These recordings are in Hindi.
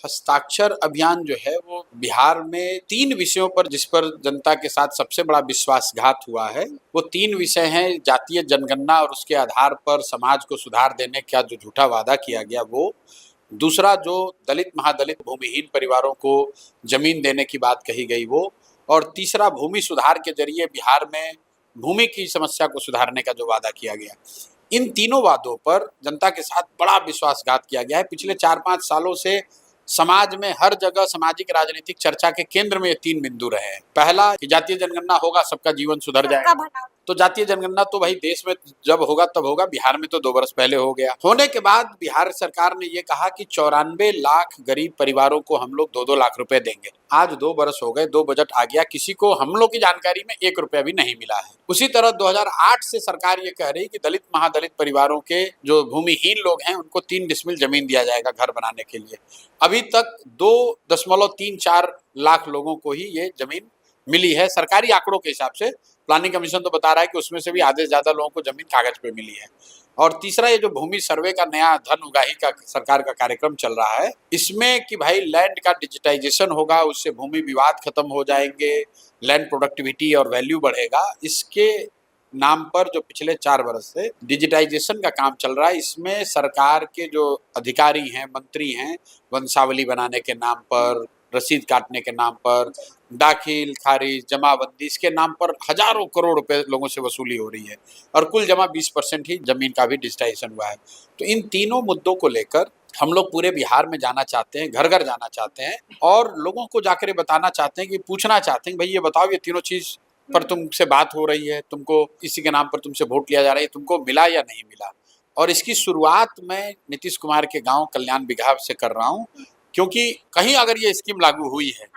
हस्ताक्षर अभियान जो है वो बिहार में 3 विषयों पर जिस पर जनता के साथ सबसे बड़ा विश्वासघात हुआ है, वो 3 विषय हैं। जातीय जनगणना और उसके आधार पर समाज को सुधार देने का जो झूठा वादा किया गया वो, दूसरा जो दलित महादलित भूमिहीन परिवारों को जमीन देने की बात कही गई वो, और तीसरा भूमि सुधार के जरिए बिहार में भूमि की समस्या को सुधारने का जो वादा किया गया। इन तीनों वादों पर जनता के साथ बड़ा विश्वासघात किया गया है। पिछले 4-5 सालों से समाज में हर जगह सामाजिक राजनीतिक चर्चा के केंद्र में ये 3 बिंदु रहे हैं। पहला कि जातीय जनगणना होगा, सबका जीवन सुधर जाएगा। तो जातीय जनगणना तो भाई देश में जब होगा तब होगा, बिहार में तो 2 वर्ष पहले हो गया। होने के बाद बिहार सरकार ने ये कहा कि 94 लाख गरीब परिवारों को हम लोग 2-2 लाख रुपए देंगे। आज 2 वर्ष हो गए, 2 बजट आ गया, किसी को हम लोग की जानकारी में 1 रुपया भी नहीं मिला है। उसी तरह 2008 से सरकार ये कह रही कि दलित महादलित परिवारों के जो भूमिहीन लोग हैं उनको 3 डिसमिल जमीन दिया जाएगा घर बनाने के लिए। अभी तक 2.34 लाख लोगों को ही ये जमीन मिली है सरकारी आंकड़ों के हिसाब से। प्लानिंग कमीशन तो बता रहा है कि उसमें से भी आधे से ज्यादा लोगों को जमीन कागज पे मिली है। और तीसरा ये जो भूमि सर्वे का नया धन उगाही का सरकार का कार्यक्रम चल रहा है, इसमें कि भाई लैंड का डिजिटाइजेशन होगा, उससे भूमि विवाद खत्म हो जाएंगे, लैंड प्रोडक्टिविटी और वैल्यू बढ़ेगा। इसके नाम पर जो पिछले 4 वर्ष से डिजिटाइजेशन का काम चल रहा है, इसमें सरकार के जो अधिकारी हैं, मंत्री हैं, वंशावली बनाने के नाम पर, रसीद काटने के नाम पर, दाखिल खारिज जमाबंदी, इसके नाम पर हजारों करोड़ रुपए लोगों से वसूली हो रही है और कुल जमा 20% ही जमीन का भी डिजिटाइजेशन हुआ है। तो इन तीनों मुद्दों को लेकर हम लोग पूरे बिहार में जाना चाहते हैं, घर घर जाना चाहते हैं और लोगों को जाकर बताना चाहते हैं, कि पूछना चाहते हैं, भाई ये बताओ, ये तीनों चीज पर तुमसे बात हो रही है, तुमको इसी के नाम पर तुमसे वोट लिया जा रहा है, तुमको मिला या नहीं मिला। और इसकी शुरुआत मैं नीतीश कुमार के गांव कल्याण बिघा से कर रहा हूँ, क्योंकि कहीं अगर ये स्कीम लागू हुई है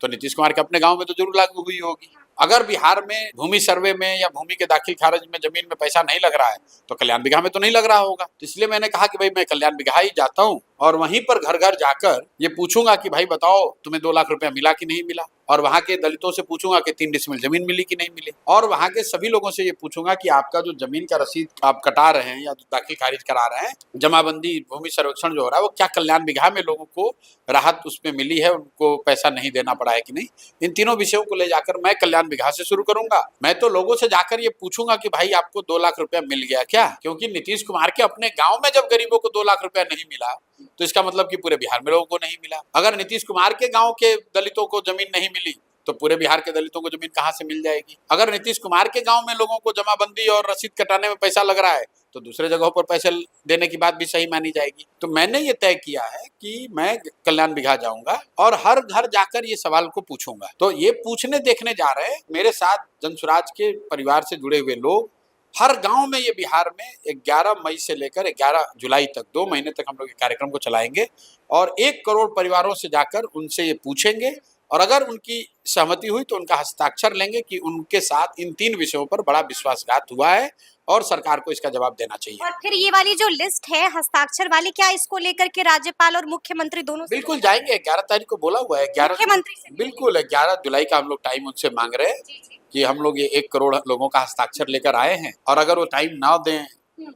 तो नीतीश कुमार के अपने गांव में तो जरूर लागू हुई होगी। अगर बिहार में भूमि सर्वे में या भूमि के दाखिल खारिज में जमीन में पैसा नहीं लग रहा है तो कल्याण बिघा में तो नहीं लग रहा होगा। तो इसलिए मैंने कहा कि भाई मैं कल्याण बिघा ही जाता हूँ और वहीं पर घर घर जाकर ये पूछूंगा कि भाई बताओ तुम्हें 2 लाख रुपया मिला कि नहीं मिला, और वहां के दलितों से पूछूंगा कि 3 डिसमिल जमीन मिली कि नहीं मिली, और वहां के सभी लोगों से ये पूछूंगा कि आपका जो जमीन का रसीद आप कटा रहे हैं या दाखिल खारिज करा रहे हैं, जमाबंदी भूमि सर्वेक्षण जो हो रहा है, वो क्या कल्याण बिघा में लोगों को राहत उसमें मिली है, उनको पैसा नहीं देना पड़ा है कि नहीं। इन तीनों विषयों को ले जाकर मैं कल्याण बिघा से शुरू करूंगा। मैं तो लोगों से जाकर ये पूछूंगा कि भाई आपको 2 लाख रुपया मिल गया क्या, क्योंकि नीतीश कुमार के अपने गांव में जब गरीबों को 2 लाख रुपया नहीं मिला तो इसका मतलब कि पूरे बिहार में लोगों को नहीं मिला। अगर नीतीश कुमार के गांव के दलितों को जमीन नहीं मिली तो पूरे बिहार के दलितों को जमीन कहां से मिल जाएगी। अगर नीतीश कुमार के गांव में लोगों को जमाबंदी और रसीद कटाने में पैसा लग रहा है तो दूसरे जगहों पर पैसे देने की बात भी सही मानी जाएगी। तो मैंने ये तय किया है कि मैं कल्याण बिघा जाऊंगा और हर घर जाकर ये सवाल को पूछूंगा। तो ये पूछने देखने जा रहे हैं मेरे साथ जनसुराज के परिवार से जुड़े हुए लोग। हर गांव में ये बिहार में 11 मई से लेकर 11 जुलाई तक 2 महीने तक हम लोग ये कार्यक्रम को चलाएंगे और 1 करोड़ परिवारों से जाकर उनसे ये पूछेंगे, और अगर उनकी सहमति हुई तो उनका हस्ताक्षर लेंगे कि उनके साथ इन 3 विषयों पर बड़ा विश्वासघात हुआ है और सरकार को इसका जवाब देना चाहिए। और फिर ये वाली जो लिस्ट है हस्ताक्षर वाली, क्या इसको लेकर के राज्यपाल और मुख्यमंत्री दोनों से बिल्कुल जाएंगे। 11 तारीख को बोला हुआ है, 11 मुख्यमंत्री से बिल्कुल 11 जुलाई का हम लोग टाइम उनसे मांग रहे हैं कि हम लोग ये 1 करोड़ लोगों का हस्ताक्षर लेकर आए हैं, और अगर वो टाइम ना दें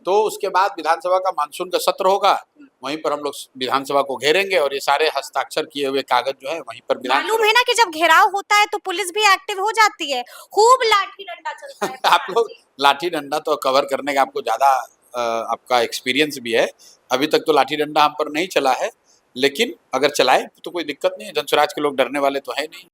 तो उसके बाद विधानसभा का मानसून का सत्र होगा, वहीं पर हम लोग विधानसभा को घेरेंगे और ये सारे हस्ताक्षर किए हुए कागज जो है वहीं पर मालूम है ना कि जब घेराव होता है तो पुलिस भी एक्टिव हो जाती है, खूब लाठी डंडा चलता है। आप लोग लाठी डंडा तो कवर करने का आपको ज्यादा आपका एक्सपीरियंस भी है। अभी तक तो लाठी डंडा हम पर नहीं चला है, लेकिन अगर चलाए तो कोई दिक्कत नहीं है। जनसुराज के लोग डरने वाले तो है नहीं।